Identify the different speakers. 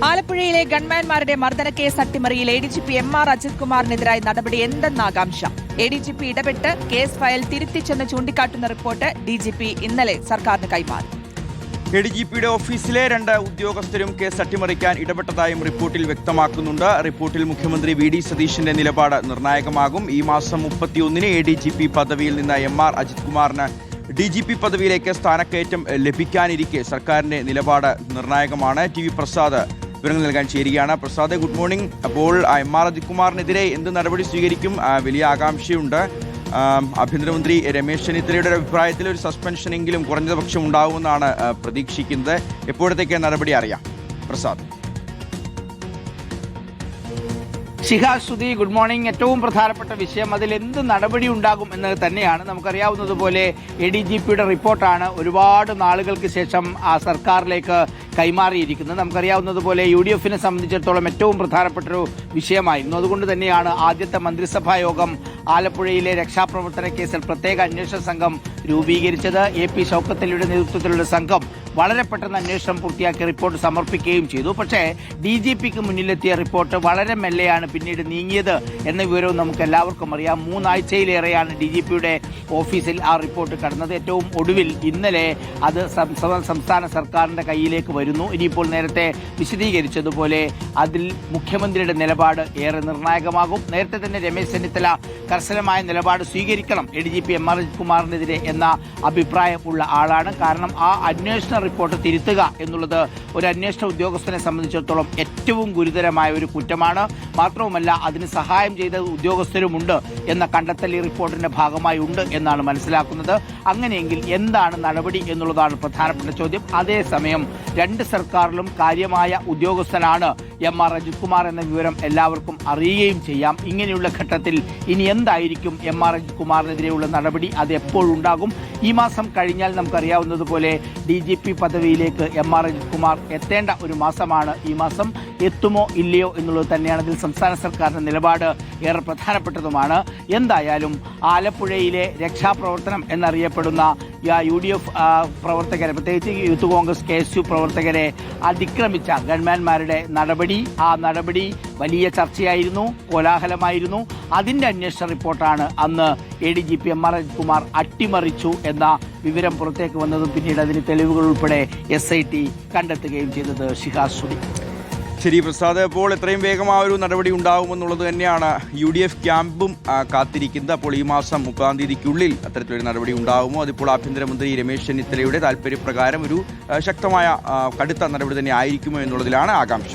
Speaker 1: ആലപ്പുഴയിലെ ഗൺമാൻമാരുടെ മർദ്ദനക്കേസ് അട്ടിമറിയിൽ എഡിജിപി എം.ആർ. അജിത് കുമാറിനെതിരായ നടപടി എന്തെന്ന ആകാംക്ഷ. എഡിജിപി ഇടപെട്ട് കേസ് ഫയൽ തിരുത്തിച്ചെന്ന് ചൂണ്ടിക്കാട്ടുന്ന റിപ്പോർട്ട് ഡിജിപി ഇന്നലെ സർക്കാരിന് കൈമാറി.
Speaker 2: എഡിജിപിയുടെ ഓഫീസിലെ 2 ഉദ്യോഗസ്ഥരും കേസ് അട്ടിമറിക്കാൻ ഇടപെട്ടതായും റിപ്പോർട്ടിൽ വ്യക്തമാക്കുന്നുണ്ട്. റിപ്പോർട്ടിൽ മുഖ്യമന്ത്രി വി.ഡി. സതീശന്റെ നിലപാട് നിർണായകമാകും. ഈ മാസം 31-ന് എഡിജിപി പദവിയിൽ നിന്ന് എം.ആർ. അജിത് കുമാറിന് ഡിജിപി പദവിയിലേക്ക് സ്ഥാനക്കയറ്റം ലഭിക്കാനിരിക്കെ സർക്കാരിന്റെ നിലപാട് നിർണായകമാണ്. ടി വി പ്രസാദ് വിവരങ്ങൾ നൽകാൻ ചേരുകയാണ്. Prasad, good morning. അപ്പോൾ എം.ആർ. അജിത് കുമാറിനെതിരെ എന്ത് നടപടി സ്വീകരിക്കും? വലിയ ആകാംക്ഷയുണ്ട്. ആഭ്യന്തരമന്ത്രി രമേശ് ചെന്നിത്തലയുടെ ഒരു അഭിപ്രായത്തിൽ ഒരു സസ്പെൻഷനെങ്കിലും കുറഞ്ഞപക്ഷം ഉണ്ടാവുമെന്നാണ് പ്രതീക്ഷിക്കുന്നത്. എപ്പോഴത്തേക്ക് നടപടി അറിയാം? പ്രസാദ്.
Speaker 3: ശിഹാസുദി, ഗുഡ് മോർണിംഗ്. ഏറ്റവും പ്രധാനപ്പെട്ട വിഷയം അതിൽ എന്ത് നടപടി ഉണ്ടാകും എന്നത് തന്നെയാണ്. നമുക്കറിയാവുന്നതുപോലെ എഡിജിപിയുടെ റിപ്പോർട്ടാണ് ഒരുപാട് നാളുകൾക്ക് ശേഷം ആ സർക്കാരിലേക്ക് കൈമാറിയിരിക്കുന്നത്. നമുക്കറിയാവുന്നതുപോലെ UDF-നെ സംബന്ധിച്ചിടത്തോളം ഏറ്റവും പ്രധാനപ്പെട്ടൊരു വിഷയമായിരുന്നു. അതുകൊണ്ട് തന്നെയാണ് ആദ്യത്തെ മന്ത്രിസഭാ യോഗം ആലപ്പുഴയിലെ രക്ഷാപ്രവർത്തന കേസിൽ പ്രത്യേക അന്വേഷണ സംഘം രൂപീകരിച്ചത്. AP ഷൗക്കത്ത് അലിയുടെ നേതൃത്വത്തിലുള്ള സംഘം വളരെ പെട്ടെന്ന് അന്വേഷണം പൂർത്തിയാക്കി റിപ്പോർട്ട് സമർപ്പിക്കുകയും ചെയ്തു. പക്ഷേ DGPക്ക് മുന്നിലെത്തിയ റിപ്പോർട്ട് വളരെ മെല്ലെയാണ് പിന്നീട് നീങ്ങിയത് എന്ന വിവരവും നമുക്ക് എല്ലാവർക്കും അറിയാം. 3 ആഴ്ചയിലേറെയാണ് DGPയുടെ ഓഫീസിൽ ആ റിപ്പോർട്ട് കടന്നത്. ഏറ്റവും ഒടുവിൽ ഇന്നലെ അത് സംസ്ഥാന സർക്കാരിന്റെ കയ്യിലേക്ക് വരുന്നു. ഇനിയിപ്പോൾ നേരത്തെ വിശദീകരിച്ചതുപോലെ അതിൽ മുഖ്യമന്ത്രിയുടെ നിലപാട് ഏറെ നിർണായകമാകും. നേരത്തെ തന്നെ രമേശ് ചെന്നിത്തല കർശനമായ നിലപാട് സ്വീകരിക്കണം ADGP എം.ആർ. അജിത് കുമാറിനെതിരെ എന്ന അഭിപ്രായമുള്ള ആളാണ്. കാരണം ആ അന്വേഷണ റിപ്പോർട്ട് തിരുത്തുക എന്നുള്ളത് ഒരു അന്വേഷണ ഉദ്യോഗസ്ഥനെ സംബന്ധിച്ചിടത്തോളം ഏറ്റവും ഗുരുതരമായ ഒരു കുറ്റമാണ്. മാത്രവുമല്ല അതിന് സഹായം ചെയ്ത ഉദ്യോഗസ്ഥരുമുണ്ട് എന്ന കണ്ടെത്തൽ ഈ റിപ്പോർട്ടിന്റെ ഭാഗമായി ഉണ്ട് എന്നാണ് മനസ്സിലാക്കുന്നത്. അങ്ങനെയെങ്കിൽ എന്താണ് നടപടി എന്നുള്ളതാണ് പ്രധാനപ്പെട്ട ചോദ്യം. അതേസമയം 2 സർക്കാരിലും കാര്യമായ ഉദ്യോഗസ്ഥനാണ് എം.ആർ. അജിത് കുമാർ എന്ന വിവരം എല്ലാവർക്കും അറിയുകയും ചെയ്യാം. ഇങ്ങനെയുള്ള ഘട്ടത്തിൽ ഇനി എന്തായിരിക്കും എം.ആർ. അജിത് കുമാറിനെതിരെയുള്ള നടപടി? അത് എപ്പോഴുണ്ടാകും? ഈ മാസം കഴിഞ്ഞാൽ നമുക്കറിയാവുന്നതുപോലെ DGP പദവിയിലേക്ക് എം.ആർ. അജിത് കുമാർ എത്തേണ്ട ഒരു മാസമാണ്. ഈ മാസം എത്തുമോ ഇല്ലയോ എന്നുള്ളത് തന്നെയാണ് ഇതിൽ സംസ്ഥാന സർക്കാരിന്റെ നിലപാട് ഏറെ പ്രധാനപ്പെട്ടതുമാണ്. എന്തായാലും ആലപ്പുഴയിലെ രക്ഷാപ്രവർത്തനം എന്നറിയപ്പെടുന്ന UDF പ്രവർത്തകരെ, പ്രത്യേകിച്ച് യൂത്ത് കോൺഗ്രസ് KSU പ്രവർത്തകരെ അതിക്രമിച്ച ഗൺമാൻമാരുടെ നടപടി, ആ നടപടി വലിയ ചർച്ചയായിരുന്നു, കോലാഹലമായിരുന്നു. അതിന്റെ അന്വേഷണ റിപ്പോർട്ടാണ് അന്ന് ADGP എം.ആർ. അജിത് കുമാർ അട്ടിമറിച്ചു എന്ന വിവരം പുറത്തേക്ക് വന്നതും പിന്നീട് അതിന് തെളിവുകൾ ഉൾപ്പെടെ SIT കണ്ടെത്തുകയും ചെയ്തത്. ശിഹാസുദി.
Speaker 2: ശരി പ്രസാദ്, അപ്പോൾ എത്രയും വേഗം ആ ഒരു നടപടി ഉണ്ടാകുമെന്നുള്ളത് തന്നെയാണ് UDF ക്യാമ്പും കാത്തിരിക്കുന്നത്. അപ്പോൾ ഈ മാസം 30-ാം തീയതിക്കുള്ളിൽ അത്തരത്തിലൊരു നടപടി ഉണ്ടാകുമോ? അതിപ്പോൾ ആഭ്യന്തരമന്ത്രി രമേശ് ചെന്നിത്തലയുടെ താല്പര്യപ്രകാരം ഒരു ശക്തമായ കടുത്ത നടപടി തന്നെ ആയിരിക്കുമോ എന്നുള്ളതിലാണ് ആകാംക്ഷ.